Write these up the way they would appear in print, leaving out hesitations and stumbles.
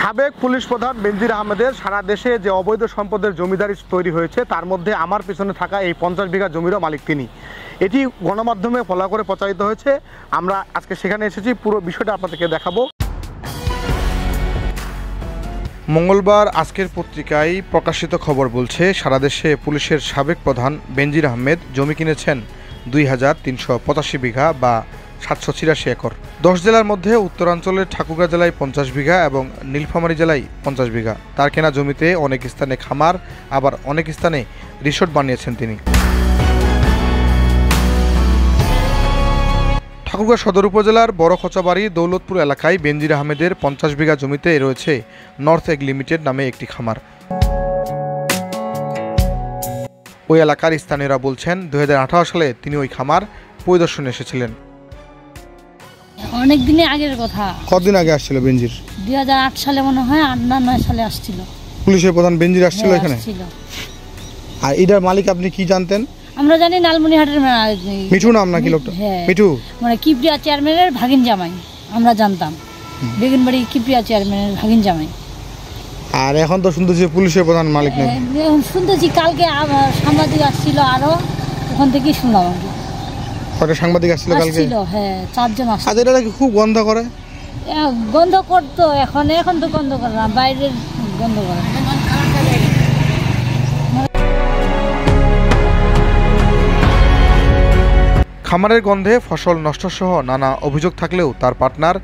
সাবেক পুলিশ প্রধান বেনজির আহমেদের সারা দেশে যে অবৈধ সম্পদের জমিদারি তৈরি হয়েছে তার মধ্যে আমার পিছনে থাকা এই 50 বিঘা জমিরও মালিক তিনি। এটি গণমাধ্যমে ফলো করে প্রচারিত হয়েছে। আমরা আজকে সেখানে এসেছি, পুরো বিষয়টা আপনাদেরকে দেখাবো। মঙ্গলবার আজকের পত্রিকায় প্রকাশিত খবর বলছে, সারা দেশে পুলিশের সাবেক প্রধান বেনজির আহমেদ জমি কিনেছেন 2385 বিঘা বা 786 একর। 10 জেলার মধ্যে উত্তরাঞ্চলের ঠাকুরগাঁ জেলায় 50 বিঘা এবং নীলফামারী জেলায় 50 বিঘা। তার কেনা জমিতে অনেক স্থানে খামার, আবার অনেক স্থানে রিসোর্ট বানিয়েছেন তিনি। ঠাকুরগাঁ সদর উপজেলার বড়খচাবাড়ি দৌলতপুর এলাকায় বেনজির আহমেদের 50 বিঘা জমিতে রয়েছে নর্থ এগ লিমিটেড নামে একটি খামার। ওই এলাকার স্থানীয়রা বলছেন, 2018 সালে তিনি ওই খামার পরিদর্শনে এসেছিলেন। অনেক দিনের আগের কথা। কতদিন আগে আসছিল বেনজির? 2008 সালে মনে হয়, 8-9 সালে আসছিল। পুলিশের প্রধান বেনজির আসছিল এখানে। আর এটার মালিক আপনি কি জানতেন? আমরা জানি লালমনিরহাটের মিঠু নাম নাকি লোকটা? মিঠু মানে কিপ্রিয়া চেয়ারম্যানের ভাগিন জামাই, আমরা জানতাম। বেগুনবাড়ি কিপ্রিয়া চেয়ারম্যানের ভাগিন জামাই। আর এখন তো শুনতেছি পুলিশের প্রধান মালিক নাকি? এখন শুনতেছি কালকে সাংবাদিক আসছিল, আরো ওখান থেকেই শুনলাম। কয়টা সাংবাদিক আসছিল কালকে? হ্যাঁ, 4 জন আসছিল। আজ এটা নাকি খুব গন্ধ করে। গন্ধ করতো, এখন তো গন্ধ করে না, বাইরের গন্ধ করে। খামারের গন্ধে ফসল নষ্টসহ নানা অভিযোগ থাকলেও তার পার্টনার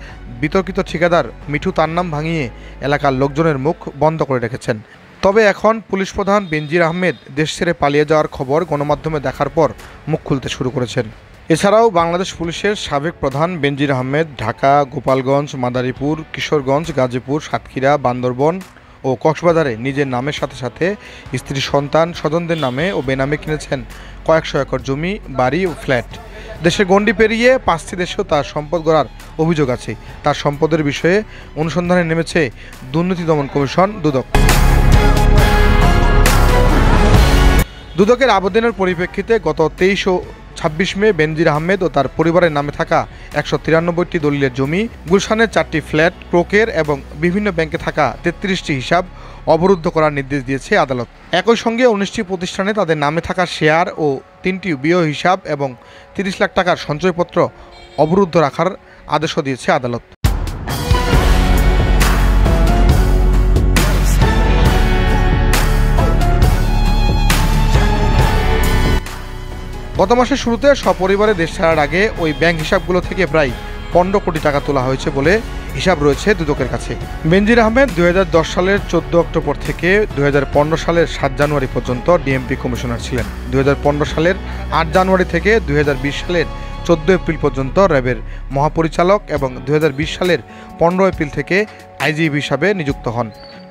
বিতর্কিত ঠিকাদার মিঠু তার নাম ভাঙিয়ে এলাকার লোকজনের মুখ বন্ধ করে রেখেছেন। তবে এখন পুলিশ প্রধান বেনজির আহমেদ দেশ ছেড়ে পালিয়ে যাওয়ার খবর গণমাধ্যমে দেখার পর মুখ খুলতে শুরু করেছেন। এছাড়াও বাংলাদেশ পুলিশের সাবেক প্রধান বেনজির আহমেদ ঢাকা, গোপালগঞ্জ, মাদারীপুর, কিশোরগঞ্জ, গাজীপুর, সাতক্ষীরা, বান্দরবন ও কক্সবাজারে নিজের নামের সাথে সাথে স্ত্রী, সন্তান, স্বজনদের নামে ও বেনামে কিনেছেন কয়েকশো একর জমি, বাড়ি ও ফ্ল্যাট। দেশের গণ্ডি পেরিয়ে 5টি দেশেও তার সম্পদ গড়ার অভিযোগ আছে। তার সম্পদের বিষয়ে অনুসন্ধানে নেমেছে দুর্নীতি দমন কমিশন দুদক। দুদকের আবেদনের পরিপ্রেক্ষিতে গত 23 ও 26 মে বেনজির আহমেদ ও তার পরিবারের নামে থাকা 193টি দলিলের জমি, গুলশানের 4টি ফ্ল্যাট, ব্রোকের এবং বিভিন্ন ব্যাংকে থাকা 33টি হিসাব অবরুদ্ধ করার নির্দেশ দিয়েছে আদালত। একই সঙ্গে 19টি প্রতিষ্ঠানে তাদের নামে থাকা শেয়ার ও 3টি বিয় হিসাব এবং 30 লাখ টাকার সঞ্চয়পত্র অবরুদ্ধ রাখার আদেশও দিয়েছে আদালত। গত মাসের শুরুতে সপরিবারে দেশ ছাড়ার আগে ওই ব্যাংক হিসাবগুলো থেকে প্রায় 15 কোটি টাকা তোলা হয়েছে বলে হিসাব রয়েছে দুদকের কাছে। বেনজির আহমেদ 2010 সালের 14 অক্টোবর থেকে 2015 সালের 7 জানুয়ারি পর্যন্ত ডিএমপি কমিশনার ছিলেন। 2015 সালের 8 জানুয়ারি থেকে 2020 সালের 14 এপ্রিল পর্যন্ত র্যাবের মহাপরিচালক এবং 2020 সালের 15 এপ্রিল থেকে আইজিপি হিসাবে নিযুক্ত হন।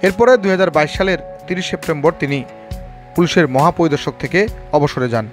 এরপরে 2022 সালের 30 সেপ্টেম্বর তিনি পুলিশের মহাপরিদর্শক থেকে অবসরে যান।